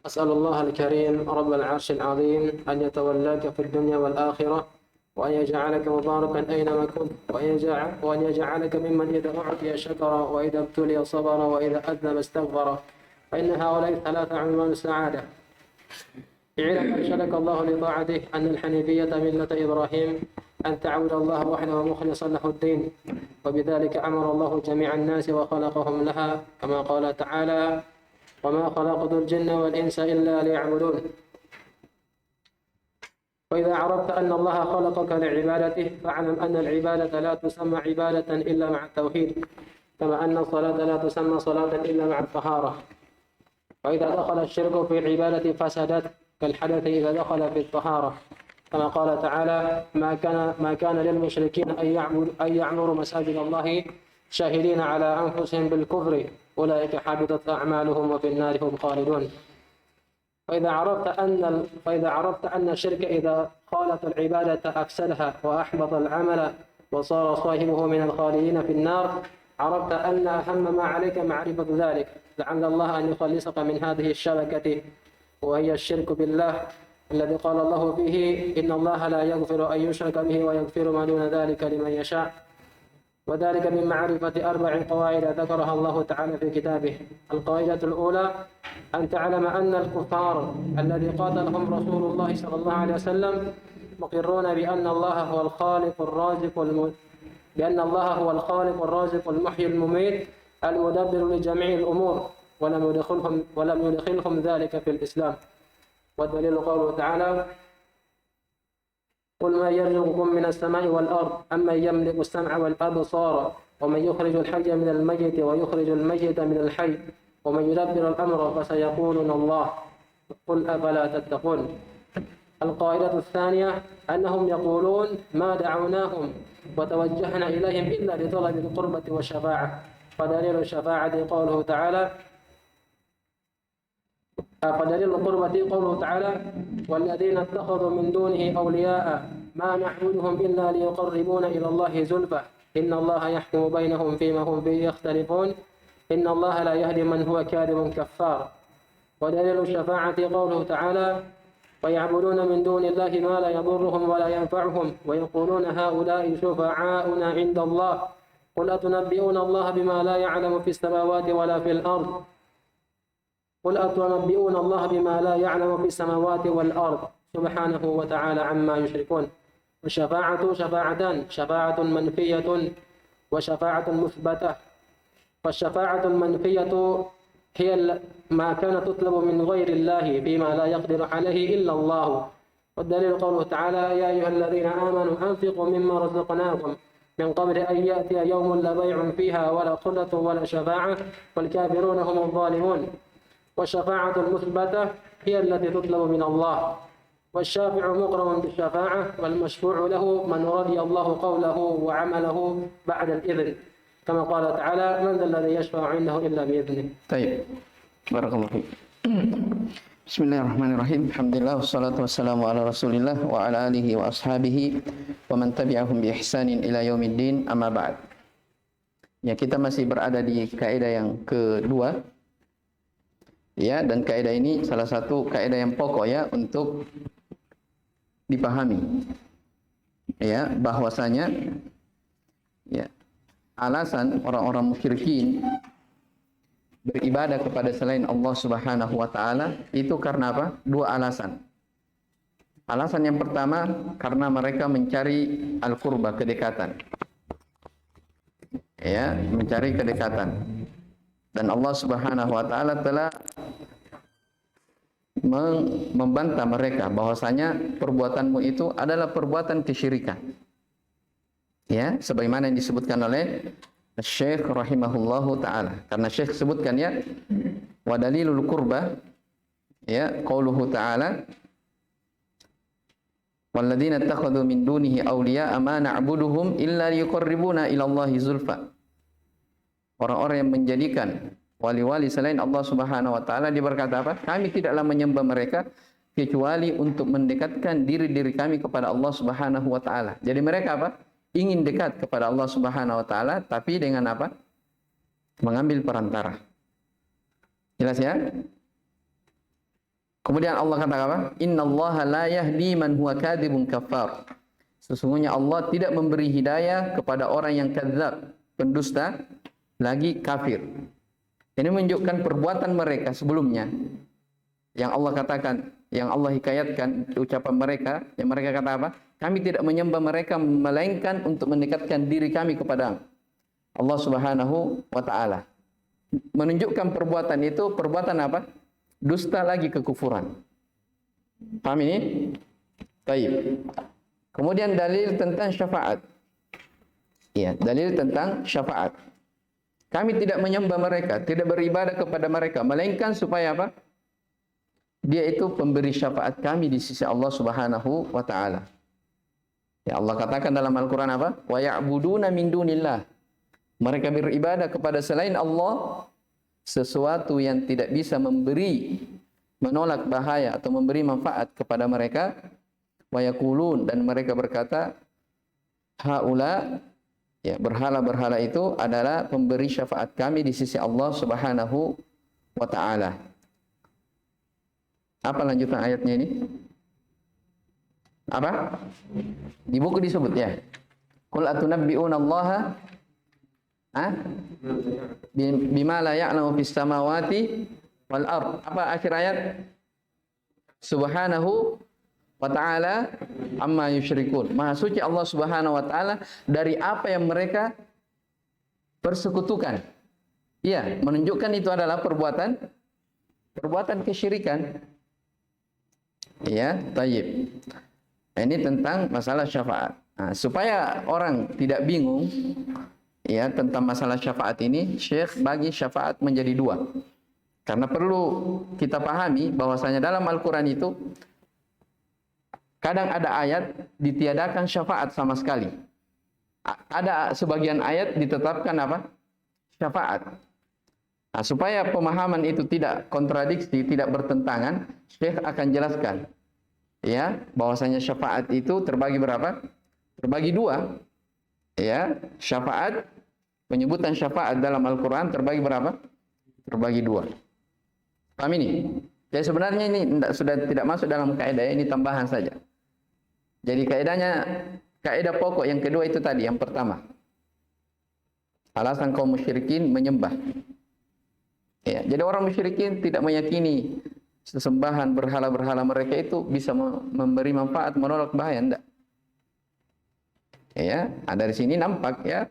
أسأل الله الكريم رب العرش العظيم أن يتولاك في الدنيا والآخرة، وأن يجعلك مباركا أينما كنت، وأن يجعلك ممن إذا أعطي شكر، وإذا ابتلي صبر، وإذا أذنب استغفر، فإن هؤلاء الثلاثة عنوان السعادة. اعلم أرشدك الله لطاعته أن الحنيفية ملة إبراهيم، أن تعبد الله وحده مخلصا له الدين، وبذلك أمر الله جميع الناس وخلقهم لها، كما قال تعالى: وما خلقت الجن والإنس إلا ليعبدون. وإذا عرفت أن الله خلقك لعبادته فاعلم أن العبادة لا تسمى عبادة إلا مع التوحيد، كما أن الصلاة لا تسمى صلاة إلا مع الطهارة. وإذا دخل الشرك في العبادة فسدت، كالحدث إذا دخل في الطهارة، كما قال تعالى: ما كان للمشركين أن يعمروا مساجد الله شاهدين على أنفسهم بالكفر، أولئك حبطت أعمالهم وفي النار هم خالدون. فإذا عرفت أن الشرك إذا خالط العبادة أفسدها وأحبط العمل وصار صاحبه من الخالدين في النار، عرفت أن أهم ما عليك معرفة ذلك، لعل الله أن يخلصك من هذه الشبكة، وهي الشرك بالله، الذي قال الله فيه: إن الله لا يغفر أن يشرك به ويغفر ما دون ذلك لمن يشاء. وذلك من معرفة 4 قواعد ذكرها الله تعالى في كتابه. القاعدة الأولى: أن تعلم أن الكفار الذي قاتلهم رسول الله صلى الله عليه وسلم مقرون بأن الله هو الخالق الرازق المحيي المميت المدبر لجميع الأمور، ولم يدخلهم ذلك في الإسلام. والدليل قوله تعالى: قل ما يرزقكم من السماء والأرض أمن يملك السمع والأبصار ومن يخرج الحي من الميت ويخرج الميت من الحي ومن يدبر الأمر فسيقولون الله، قل أفلا تتقون. القاعدة الثانية: أنهم يقولون ما دعوناهم وتوجهنا إليهم إلا لطلب القربة والشفاعة، فدليل الشفاعة قوله تعالى: فدليل القربة قوله تعالى: والذين اتخذوا من دونه أولياء ما نعبدهم إلا ليقربونا إلى الله زلفى إن الله يحكم بينهم فيما هم فيه يختلفون إن الله لا يهدي من هو كاذب كفار. ودليل الشفاعة قوله تعالى: ويعبدون من دون الله ما لا يضرهم ولا ينفعهم ويقولون هؤلاء شفعاؤنا عند الله قل أتنبئون الله بما لا يعلم في السماوات ولا في الأرض سبحانه وتعالى عما يشركون. والشفاعة شفاعتان: شفاعة منفية وشفاعة مثبتة. فالشفاعة المنفية هي ما كان تطلب من غير الله فيما لا يقدر عليه إلا الله. والدليل قوله تعالى: يا أيها الذين آمنوا أنفقوا مما رزقناكم من قبل أن يأتي يوم لا بيع فيها ولا خلة ولا شفاعة والكافرون هم الظالمون. والشفاعة المثبتة هي التي تطلب من الله، والشافع مقرن بالشفاعة، والمشفوع له من رضي الله قوله وعمله بعد الإذن، كما قال تعالى: من ذا الذي يشفع عنده إلا بإذنه. طيب، barakallahu fiik. Bismillahirrahmanirrahim. Alhamdulillah wassalatu wassalamu ala Rasulillah wa ala alihi wa ashabihi wa man tabi'ahum bi ihsanin ila yaumiddin, amma ba'd. Ya, kita masih berada di kaidah yang kedua. Ya, dan kaidah ini salah satu kaidah yang pokok ya untuk dipahami. Ya, bahwasanya ya, alasan orang-orang musyrikin beribadah kepada selain Allah Subhanahu wa taala itu karena apa? 2 alasan. Alasan yang pertama karena mereka mencari al-qurba, kedekatan. Ya, mencari kedekatan. Dan Allah Subhanahu wa taala telah membantah mereka bahwasanya perbuatanmu itu adalah perbuatan kesyirikan. Ya, sebagaimana yang disebutkan oleh Syekh rahimahullahu taala. Karena Syekh sebutkan ya, wa dalilul qurba ya qauluhu ta'ala walladzina ittakhadhu min dunihi awliya ma na'buduhum illa liyuqarribuna ila Allahi zulfa. Orang-orang yang menjadikan wali-wali selain Allah Subhanahu wa taala, dia berkata apa? Kami tidaklah menyembah mereka kecuali untuk mendekatkan diri-diri kami kepada Allah Subhanahu wa taala. Jadi mereka apa? Ingin dekat kepada Allah Subhanahu wa taala, tapi dengan apa? Mengambil perantara. Jelas ya? Kemudian Allah kata apa? Innallaha la yahdi man huwa kadzibun kafar. Sesungguhnya Allah tidak memberi hidayah kepada orang yang kadzab, pendusta, lagi kafir. Ini menunjukkan perbuatan mereka sebelumnya. Yang Allah katakan, yang Allah hikayatkan ucapan mereka, yang mereka kata apa? Kami tidak menyembah mereka melainkan untuk mendekatkan diri kami kepada Allah Subhanahu wa taala. Menunjukkan perbuatan itu perbuatan apa? Dusta lagi kekufuran. Paham ini? Baik. Kemudian dalil tentang syafaat. Ya, dalil tentang syafaat. Kami tidak menyembah mereka, tidak beribadah kepada mereka, melainkan supaya apa? Dia itu pemberi syafaat kami di sisi Allah Subhanahu wa taala. Ya, Allah katakan dalam Al-Qur'an apa? Wa ya'buduna min dunillah. Mereka beribadah kepada selain Allah sesuatu yang tidak bisa memberi, menolak bahaya atau memberi manfaat kepada mereka. Wa yaqulun, dan mereka berkata, haula, ya, berhala-berhala itu adalah pemberi syafaat kami di sisi Allah Subhanahu wa taala. Apa lanjutan ayatnya ini? Apa? Di buku disebut ya. Qul atunabbi'una Allaha bima la ya'lamu fis samawati wal ard. Apa akhir ayat? Subhanahu wa ta'ala amma yusyrikun. Maha suci Allah Subhanahu wa taala dari apa yang mereka persekutukan. Iya, menunjukkan itu adalah perbuatan kesyirikan. Ya, tayyib. Ini tentang masalah syafaat. Nah, supaya orang tidak bingung ya tentang masalah syafaat ini, Syekh bagi syafaat menjadi dua. Karena perlu kita pahami bahwasanya dalam Al-Qur'an itu kadang ada ayat ditiadakan syafaat sama sekali. Ada sebagian ayat ditetapkan apa? Syafaat. Nah, supaya pemahaman itu tidak kontradiksi, tidak bertentangan, Syekh akan jelaskan ya bahwasanya syafaat itu terbagi berapa? Terbagi dua. Ya, syafaat, penyebutan syafaat dalam Al-Qur'an terbagi berapa? Terbagi dua. Paham ini? Jadi sebenarnya ini sudah tidak masuk dalam kaidah, ini tambahan saja. Jadi kaidah pokok yang kedua itu tadi, yang pertama. Alasan kaum musyrikin menyembah. Ya, jadi orang musyrikin tidak meyakini sesembahan berhala-berhala mereka itu bisa memberi manfaat, menolak bahaya, enggak. Ya, dari sini nampak ya.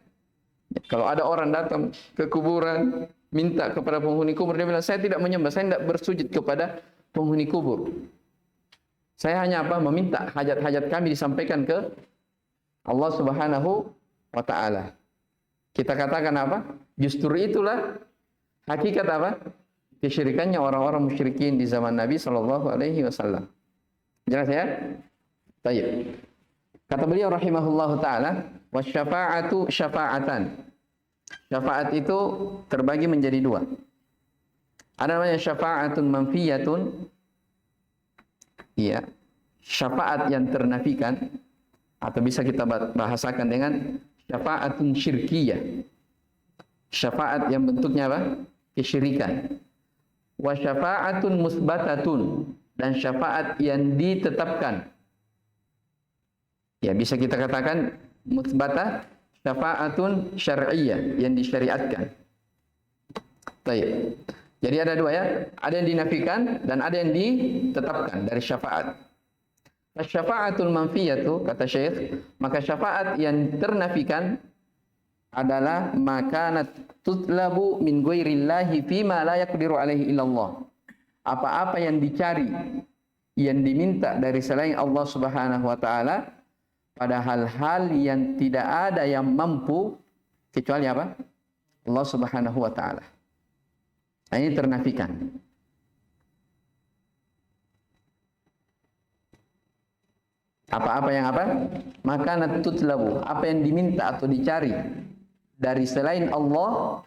Kalau ada orang datang ke kuburan minta kepada penghuni kubur, dia bilang, saya tidak menyembah, saya tidak bersujud kepada penghuni kubur. Saya hanya apa? Meminta hajat-hajat kami disampaikan ke Allah Subhanahu wa taala. Kita katakan apa? Justru itulah hakikat apa? Kesyirikannya orang-orang musyrikin di zaman Nabi sallallahu alaihi wasallam. Jelas ya? Baik. Kata beliau rahimahullahu taala, wasyafa'atu syafa'atan. Syafaat itu terbagi menjadi dua. Ada namanya syafa'atun manfiyatun. Iya. Syafaat yang ternafikan, atau bisa kita bahasakan dengan syafa'atun syirkiyah. Syafaat yang bentuknya apa? Kesyirikan. Wa syafa'atun musbatatun, dan syafaat yang ditetapkan. Ya, bisa kita katakan musbatah, syafa'atun syar'iyyah, yang disyariatkan. Baik. Jadi ada dua ya, ada yang dinafikan dan ada yang ditetapkan dari syafaat. Syafa'atul manfiyatu, kata Syekh, maka syafaat yang ternafikan adalah makanat tutlabu min ghairillahi fima la yaqdiru alaihi illallah. Apa-apa yang dicari, yang diminta dari selain Allah Subhanahu wa taala pada hal-hal yang tidak ada yang mampu kecuali apa? Allah Subhanahu wa taala. Ini ternafikan. Apa-apa yang apa? Makanat tutlabu, apa yang diminta atau dicari dari selain Allah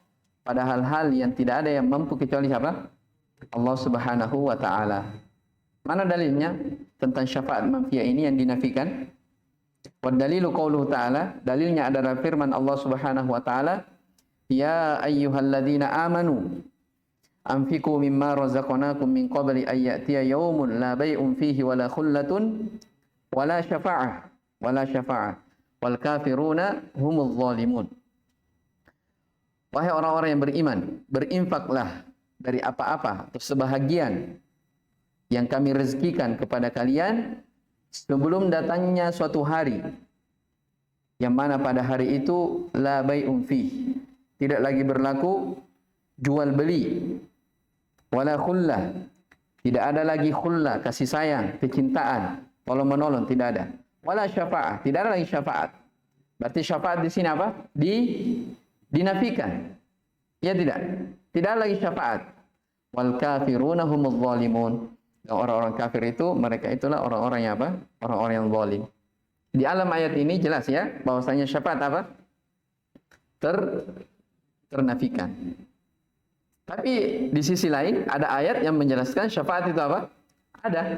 pada hal-hal yang tidak ada yang mampu kecuali siapa? Allah Subhanahu wa taala. Mana dalilnya tentang syafaat manfiyah ini yang dinafikan? Wa dalilu qauluhu ta'ala, dalilnya adalah firman Allah Subhanahu wa taala, ya ayyuhalladzina amanu, anfiqu mimma razaqnakum min qabli an ya'tiya yaumun la bai'un fihi wala khullatun wala syafa'ah wal kafiruna humuz zalimun. Wahai orang-orang yang beriman, berinfaklah dari apa-apa atau sebahagian yang kami rezekikan kepada kalian sebelum datangnya suatu hari yang mana pada hari itu la bai'un fi, tidak lagi berlaku jual beli, wala khullah, tidak ada lagi khullah, kasih sayang, kecintaan, tolong menolong, tidak ada. Wala syafa'ah, tidak ada lagi syafaat. Berarti syafaat di sini apa? Dinafikan. Ya tidak? Tidak ada lagi syafaat. Wal kafiruna humuz zalimun. Orang-orang kafir itu, mereka itulah orang-orang yang apa? Orang-orang yang zalim. Di alam ayat ini jelas ya, bahwasanya syafaat apa? Ternafikan. Tapi di sisi lain ada ayat yang menjelaskan syafaat itu apa? Ada.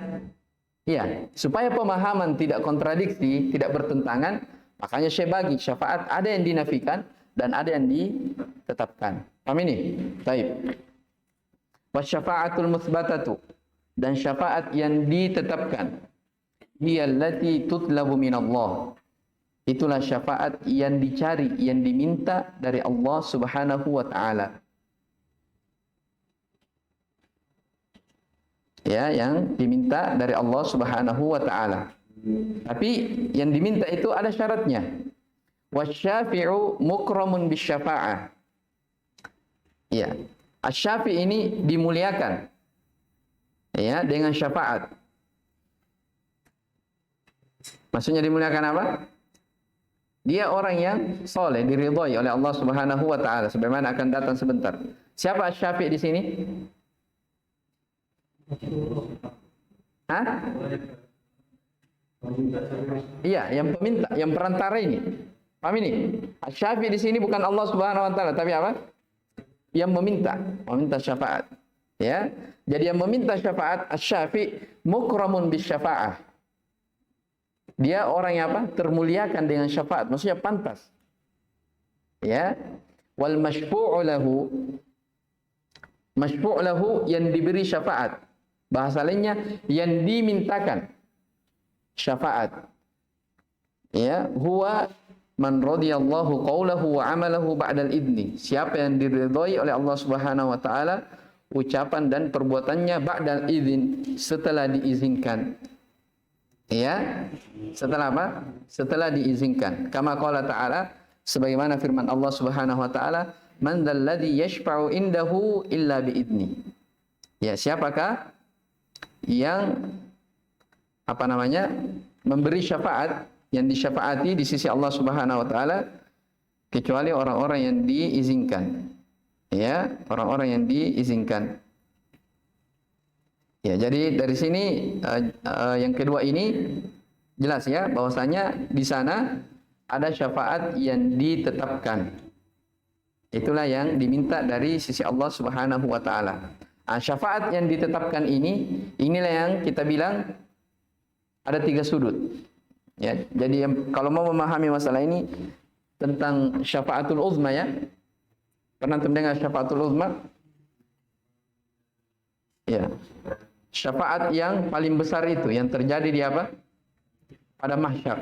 Iya, supaya pemahaman tidak kontradiksi, tidak bertentangan, makanya saya bagi syafaat ada yang dinafikan dan ada yang ditetapkan. Paham ini? Baik. Wasyafa'atul mutsbatatu, dan syafaat yang ditetapkan, hiyallati tutlabu minallah. Itulah syafaat yang dicari, yang diminta dari Allah Subhanahu wa taala. Ya, yang diminta dari Allah Subhanahu wa taala. Tapi yang diminta itu ada syaratnya. Wasyafi'u mukramun bisyafa'ah. Ya, asy-syafi' ini dimuliakan ya dengan syafaat. Maksudnya dimuliakan apa? Dia orang yang soleh, diridhai oleh Allah Subhanahu wa taala, sebagaimana akan datang sebentar. Siapa asy-syafi' di sini? Hah? Iya, yang peminta, yang perantara ini. Paham ini? Asy-syafi' di sini bukan Allah Subhanahu wa taala, tapi apa? Yang meminta syafaat. Ya. Jadi yang meminta syafaat asy-syafi' mukramun bisyafa'ah. Dia orang yang apa? Termuliakan dengan syafaat, maksudnya pantas. Ya. Wal masyfu'u lahu, masyfu' lahu yang diberi syafaat. Bahasa lainnya yang dimintakan syafaat. Ya, huwa man radiyallahu qawlahu wa amalahu ba'dal idni. Siapa yang diridhai oleh Allah Subhanahu wa taala ucapan dan perbuatannya ba'dal idzin, setelah diizinkan. Ya, setelah apa? Setelah diizinkan. Kama qala ta'ala, sebagaimana firman Allah Subhanahu wa taala, man dzalladzi yashfa'u indahu illa biidni. Ya, siapakah yang apa namanya? Memberi syafaat, yang disyafaati di sisi Allah Subhanahu wa taala kecuali orang-orang yang diizinkan. Ya, orang-orang yang diizinkan. Ya, jadi dari sini yang kedua ini jelas ya bahwasanya di sana ada syafaat yang ditetapkan. Itulah yang diminta dari sisi Allah Subhanahu wa taala. Syafaat yang ditetapkan ini, inilah yang kita bilang ada 3 sudut. Ya, jadi kalau mau memahami masalah ini tentang syafaatul uzma ya. Pernah mendengar syafaatul uzma? Ya. Syafaat yang paling besar itu yang terjadi di apa? Pada mahsyar.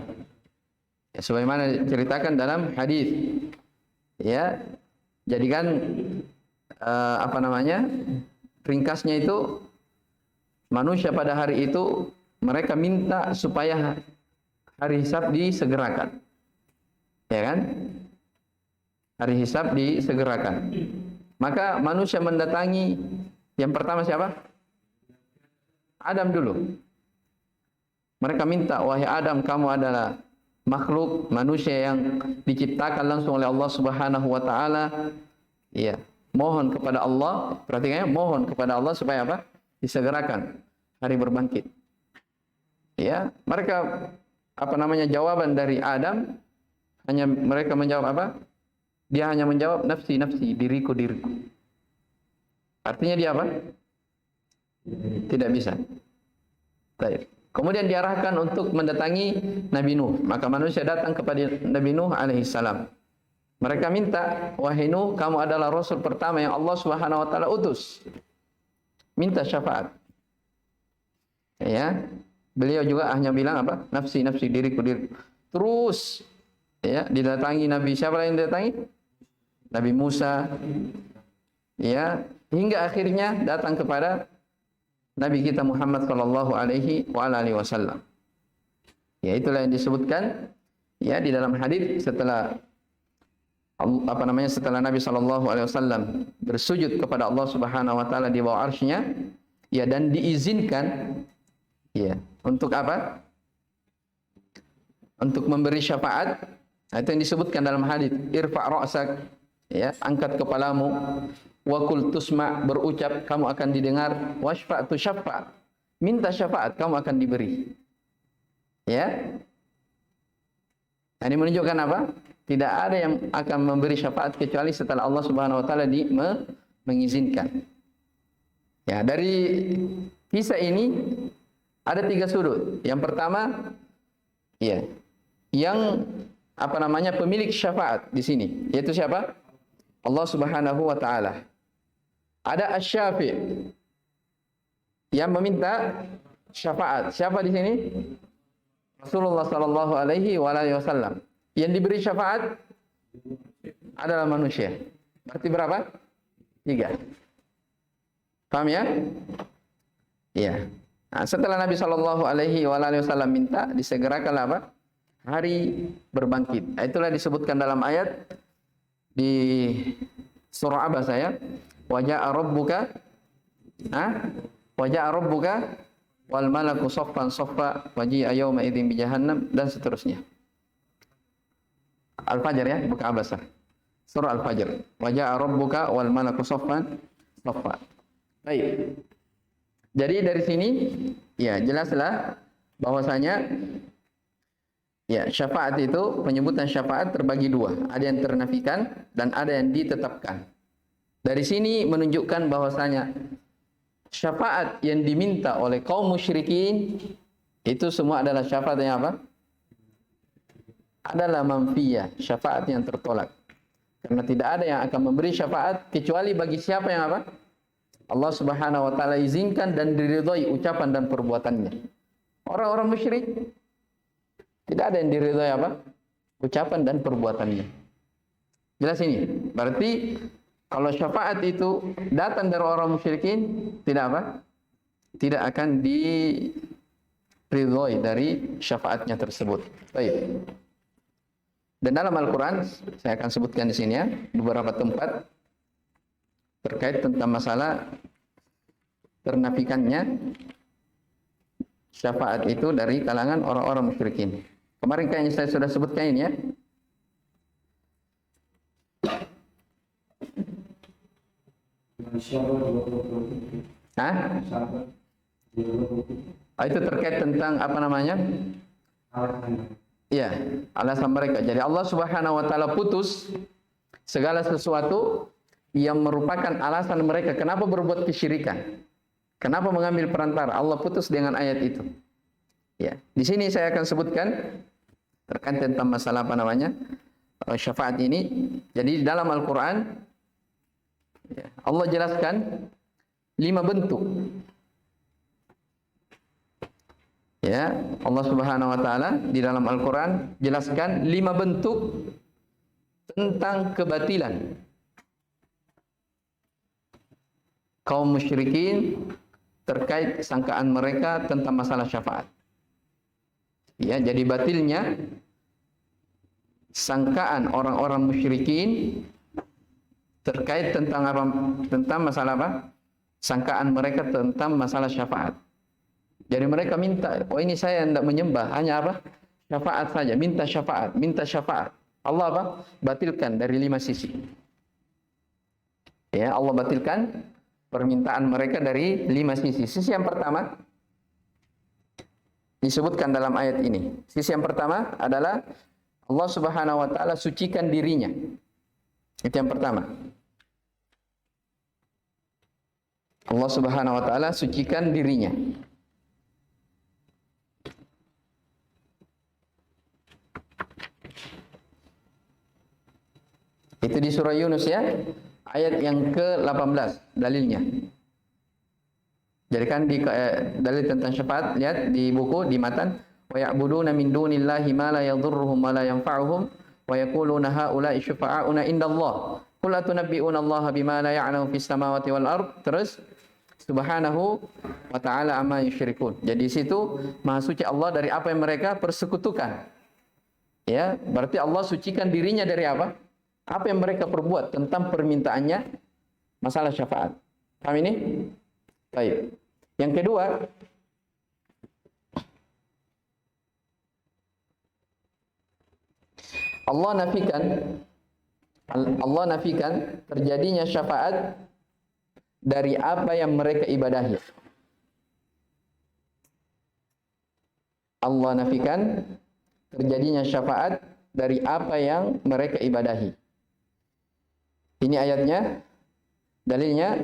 Ya, sebagaimana diceritakan dalam hadis. Ya. Jadi kan apa namanya? Ringkasnya itu manusia pada hari itu mereka minta supaya hari hisab disegerakan. Ya kan? Hari hisab disegerakan. Maka manusia mendatangi yang pertama siapa? Adam dulu. Mereka minta, wahai Adam, kamu adalah makhluk manusia yang diciptakan langsung oleh Allah Subhanahu wa taala. Iya. Mohon kepada Allah, perhatikan ya, mohon kepada Allah supaya apa? Disegerakan hari berbangkit. Ya, mereka apa namanya jawaban dari Adam hanya mereka menjawab apa? Dia hanya menjawab nafsi, diriku. Artinya dia apa? Tidak bisa. Baik. Kemudian diarahkan untuk mendatangi Nabi Nuh. Maka manusia datang kepada Nabi Nuh alaihissalam. Mereka minta, wahai Nuh, kamu adalah rasul pertama yang Allah Subhanahu wa taala utus. Minta syafaat. Ya. Beliau juga hanya bilang apa? Nafsi, nafsi, diriku, diriku. Terus ya, didatangi Nabi, siapa yang didatangi? Nabi Musa. Ya, hingga akhirnya datang kepada Nabi kita Muhammad sallallahu alaihi wasallam. Ya, itulah yang disebutkan ya di dalam hadis setelah setelah Nabi sallallahu alaihi wasallam bersujud kepada Allah Subhanahu wa taala di bawah arsy-Nya, ya, dan diizinkan ya untuk apa? Untuk memberi syafaat. Nah, itu yang disebutkan dalam hadis, irfa' ra'sak, ya, angkat kepalamu, wa qul tusma', berucap kamu akan didengar, washfa' tusyaffa', minta syafaat kamu akan diberi. Ya. Nah, ini menunjukkan apa? Tidak ada yang akan memberi syafaat kecuali setelah Allah Subhanahu wa taala mengizinkan. Ya, dari kisah ini ada 3 sudut. Yang pertama, ya, yang pemilik syafaat di sini, yaitu siapa? Allah Subhanahu wa taala. Ada asy-syafi' yang meminta syafaat. Siapa di sini? Rasulullah sallallahu alaihi wasallam. Yang diberi syafaat adalah manusia. Berarti berapa? 3. Paham ya? Iya. Nah, setelah Nabi sallallahu alaihi wasallam minta, disegerakanlah apa? Hari berbangkit. Nah, itulah disebutkan dalam ayat di surah Abasa ya. Wa ja'a rabbuka wal malaku saffan saffa wa ji'a yauma idzin bi jahannam, dan seterusnya. Al-Fajr ya, bukan Abasa. Surah Al-Fajr. Wa ja'a rabbuka wal malaku saffan saffa. Baik. Jadi dari sini ya jelaslah bahwasanya ya syafaat itu, penyebutan syafaat terbagi 2. Ada yang ternafikan dan ada yang ditetapkan. Dari sini menunjukkan bahwasanya syafaat yang diminta oleh kaum musyrikin itu semua adalah syafaat yang apa? Adalah manfiyah, syafaat yang tertolak. Karena tidak ada yang akan memberi syafaat kecuali bagi siapa yang apa? Allah Subhanahu wa taala izinkan dan diridhai ucapan dan perbuatannya. Orang-orang musyrik tidak ada yang diridhai apa? Ucapan dan perbuatannya. Jelas ini. Berarti kalau syafaat itu datang dari orang musyrikin, tidak apa? Tidak akan diridhai dari syafaatnya tersebut. Baik. Dan dalam Al-Quran, saya akan sebutkan di sini ya, beberapa tempat terkait tentang masalah ternafikannya syafaat itu dari kalangan orang-orang musyrikin. Kemarin kayaknya saya sudah sebutkan ini ya. Itu terkait tentang iya, alasan mereka. Jadi Allah Subhanahu wa taala putus segala sesuatu yang merupakan alasan mereka kenapa berbuat kesyirikan. Kenapa mengambil perantara? Allah putus dengan ayat itu. Ya, di sini saya akan sebutkan terkait tentang masalah syafaat ini. Jadi dalam Al-Qur'an ya, Allah jelaskan 5 bentuk. Ya, Allah Subhanahu wa taala di dalam Al-Qur'an jelaskan 5 bentuk tentang kebatilan kaum musyrikin terkait sangkaan mereka tentang masalah syafaat. Ya, jadi batilnya sangkaan orang-orang musyrikin terkait tentang apa? Tentang masalah apa? Sangkaan mereka tentang masalah syafaat. Jadi mereka minta, oh ini saya tidak menyembah, hanya apa? Syafaat saja, minta syafaat, minta syafaat. Allah apa? Batilkan dari 5 sisi. Ya, Allah batilkan permintaan mereka dari 5 sisi. Sisi yang pertama disebutkan dalam ayat ini. Sisi yang pertama adalah Allah Subhanahu wa taala sucikan dirinya. Itu yang pertama. Allah Subhanahu wa taala sucikan dirinya. Itu di surah Yunus ya, ayat yang ke-18 dalilnya. Jadi kan di dalil tentang syafaat, lihat di buku di matan, wa ya'buduna min dunillahi ma la yadhurruhum wa la yanfa'uhum wa yaquluna haula'i syufa'auna indallah. Qul atunabbi'una Allah bima la ya'lamu fis samawati wal ard. Terus subhanahu wa ta'ala amma yusyrikun. Jadi di situ maha suci Allah dari apa yang mereka persekutukan. Ya, berarti Allah sucikan dirinya dari apa? Apa yang mereka perbuat tentang permintaannya masalah syafaat. Paham ini? Baik. Yang kedua, Allah nafikan terjadinya syafaat dari apa yang mereka ibadahi. Allah nafikan terjadinya syafaat dari apa yang mereka ibadahi. Ini ayatnya, dalilnya,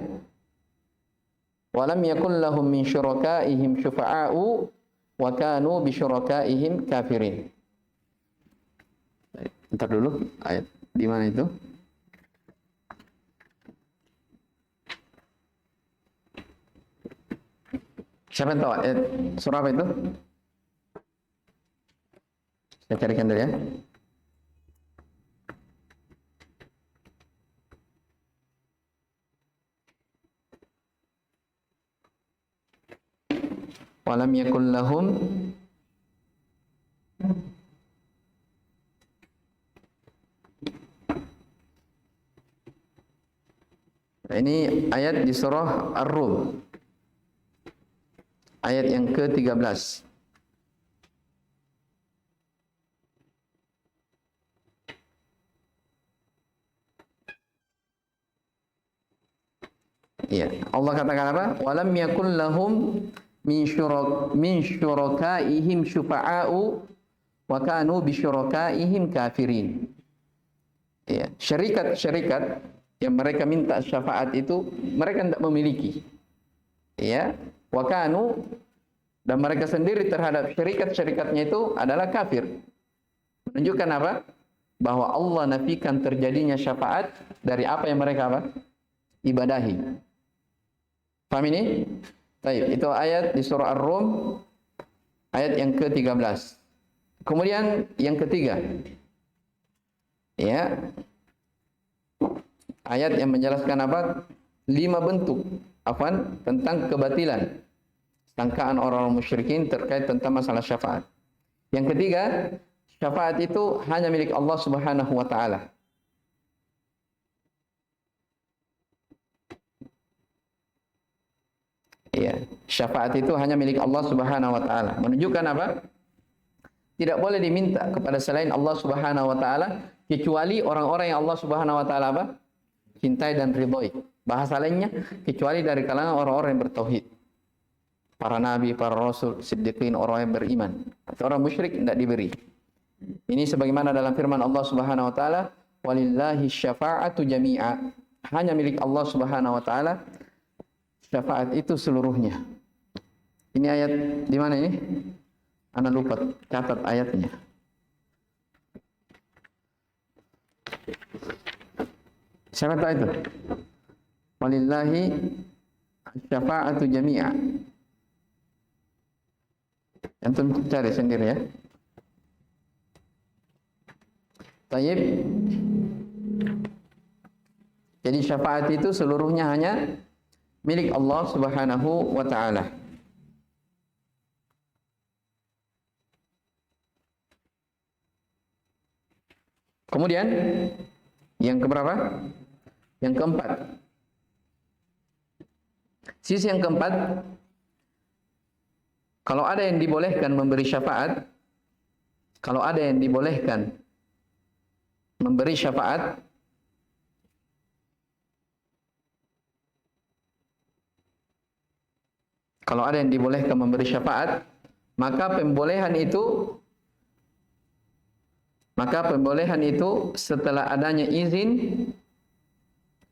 walam yakul lahum min syurakaihim syufa'a'u wa kanu bi syurakaihim kafirin. Entar dulu, ayat di mana itu? Siapa yang tahu ayat surah apa itu? Saya carikan dulu ya. Walam yakul lahum ini ayat di surah Ar-Rum. Ayat yang ke-13. Ya, Allah katakan apa? Walam yakul lahum min syurakaihim syufa'a'u wa kanu bi syurakaihim kafirin. Ya, syarikat-syarikat yang mereka minta syafaat itu mereka tidak memiliki. Ya, wa kanu, dan mereka sendiri terhadap syarikat-syarikatnya itu adalah kafir. Menunjukkan apa? Bahwa Allah nafikan terjadinya syafaat dari apa yang mereka apa? Ibadahi. Paham ini? Baik, itu ayat di surah Ar-Rum ayat yang ke-13. Kemudian yang ketiga. Ya. Ayat yang menjelaskan apa? 5 bentuk tentang kebatilan sangkaan orang-orang musyrikin terkait tentang masalah syafaat. Yang ketiga, syafaat itu hanya milik Allah Subhanahu wa taala. Ya, syafaat itu hanya milik Allah Subhanahu wa taala. Menunjukkan apa? Tidak boleh diminta kepada selain Allah Subhanahu wa taala kecuali orang-orang yang Allah Subhanahu wa taala apa? Cintai dan ridhoi. Bahasa lainnya, kecuali dari kalangan orang-orang yang bertauhid. Para nabi, para rasul, siddiqin, orang yang beriman. Atau orang musyrik tidak diberi. Ini sebagaimana dalam firman Allah Subhanahu wa taala, walillahi syafa'atu jami'a. Hanya milik Allah Subhanahu wa taala syafaat itu seluruhnya. Ini ayat di mana ini? Ana lupa catat ayatnya. Siapa tahu itu? Walillahi syafa'atu jami'a. Antum cari sendiri ya. Tayyib. Jadi syafaat itu seluruhnya hanya milik Allah Subhanahu wa taala. Kemudian yang keberapa? Yang keempat. Sisi yang keempat, kalau ada yang dibolehkan memberi syafaat, kalau ada yang dibolehkan memberi syafaat, kalau ada yang dibolehkan memberi syafaat, maka pembolehan itu setelah adanya izin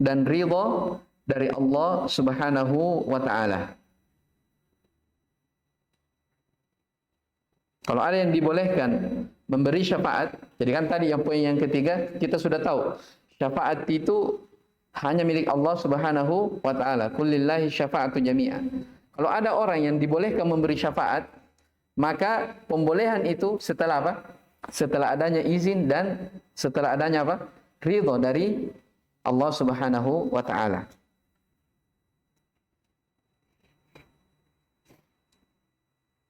dan ridha dari Allah Subhanahu wa taala. Kalau ada yang dibolehkan memberi syafaat, jadi kan tadi yang poin yang ketiga kita sudah tahu, syafaat itu hanya milik Allah Subhanahu wa taala. Kullillahi syafa'atu jami'a. Kalau ada orang yang dibolehkan memberi syafaat, maka pembolehan itu setelah apa? Setelah adanya izin dan setelah adanya apa? Ridha dari Allah Subhanahu wa taala.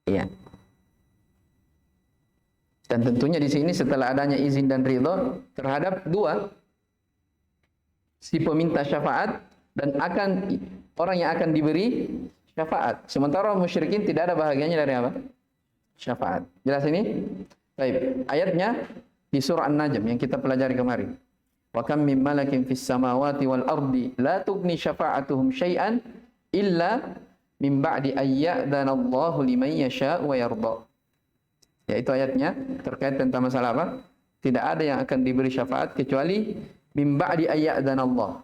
Iya. Dan tentunya di sini setelah adanya izin dan ridha terhadap dua, si peminta syafaat dan orang yang akan diberi syafaat. Sementara orang musyrikin tidak ada bahagiannya dari apa? Syafaat. Jelas ini? Baik. Ayatnya di surah An-Najm yang kita pelajari kemarin. Wa kam min malakin fis samawati wal ardi la tughni syafa'atuhum syai'an illa min ba'di ayyadana Allahu liman yasha' wa yarda. Yaitu ayatnya terkait tentang masalah apa? Tidak ada yang akan diberi syafaat kecuali min ba'di ayyadana Allah.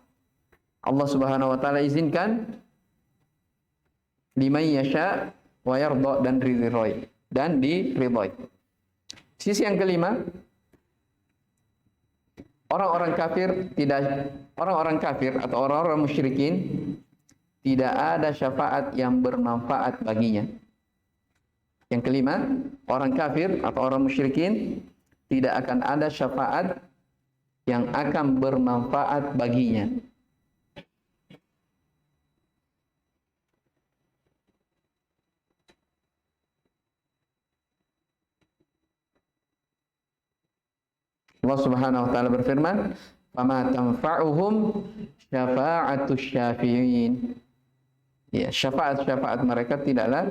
Allah Subhanahu wa taala izinkan liman yasha' wa yarda dan diridhoi. Sisi yang kelima, orang-orang kafir atau orang-orang musyrikin tidak ada syafaat yang bermanfaat baginya. Yang kelima, orang kafir atau orang musyrikin tidak akan ada syafaat yang akan bermanfaat baginya. Allah Subhanahu wa taala berfirman, "Fama tanfa'uhum syafa'atus syafi'in." Ya, syafaat mereka tidaklah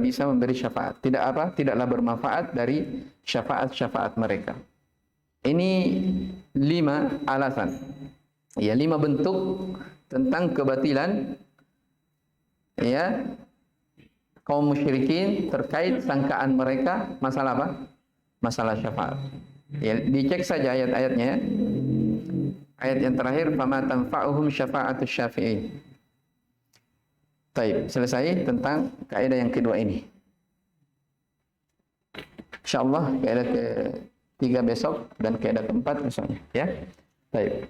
bisa memberi syafaat. Tidaklah bermanfaat dari syafaat mereka. Ini 5 alasan. Ya, 5 bentuk tentang kebatilan kaum musyrikin terkait sangkaan mereka masalah apa? Masalah syafaat. Ya, dicek saja ayat-ayatnya. Ayat yang terakhir, fama tanfa'uhum syafa'atus syafi'in. Baik, selesai tentang kaidah yang kedua ini. Insyaallah kaidah ketiga besok dan kaidah keempat misalnya, ya. Baik.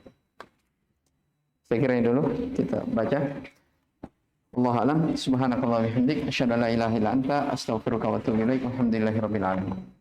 Saya kira ini dulu kita baca. Allahu a'lam. Subhanakallah wa bihamdik asyhadu an la ilaha illa anta astaghfiruka wa atubu ilaik. Alhamdulillahirabbil alamin.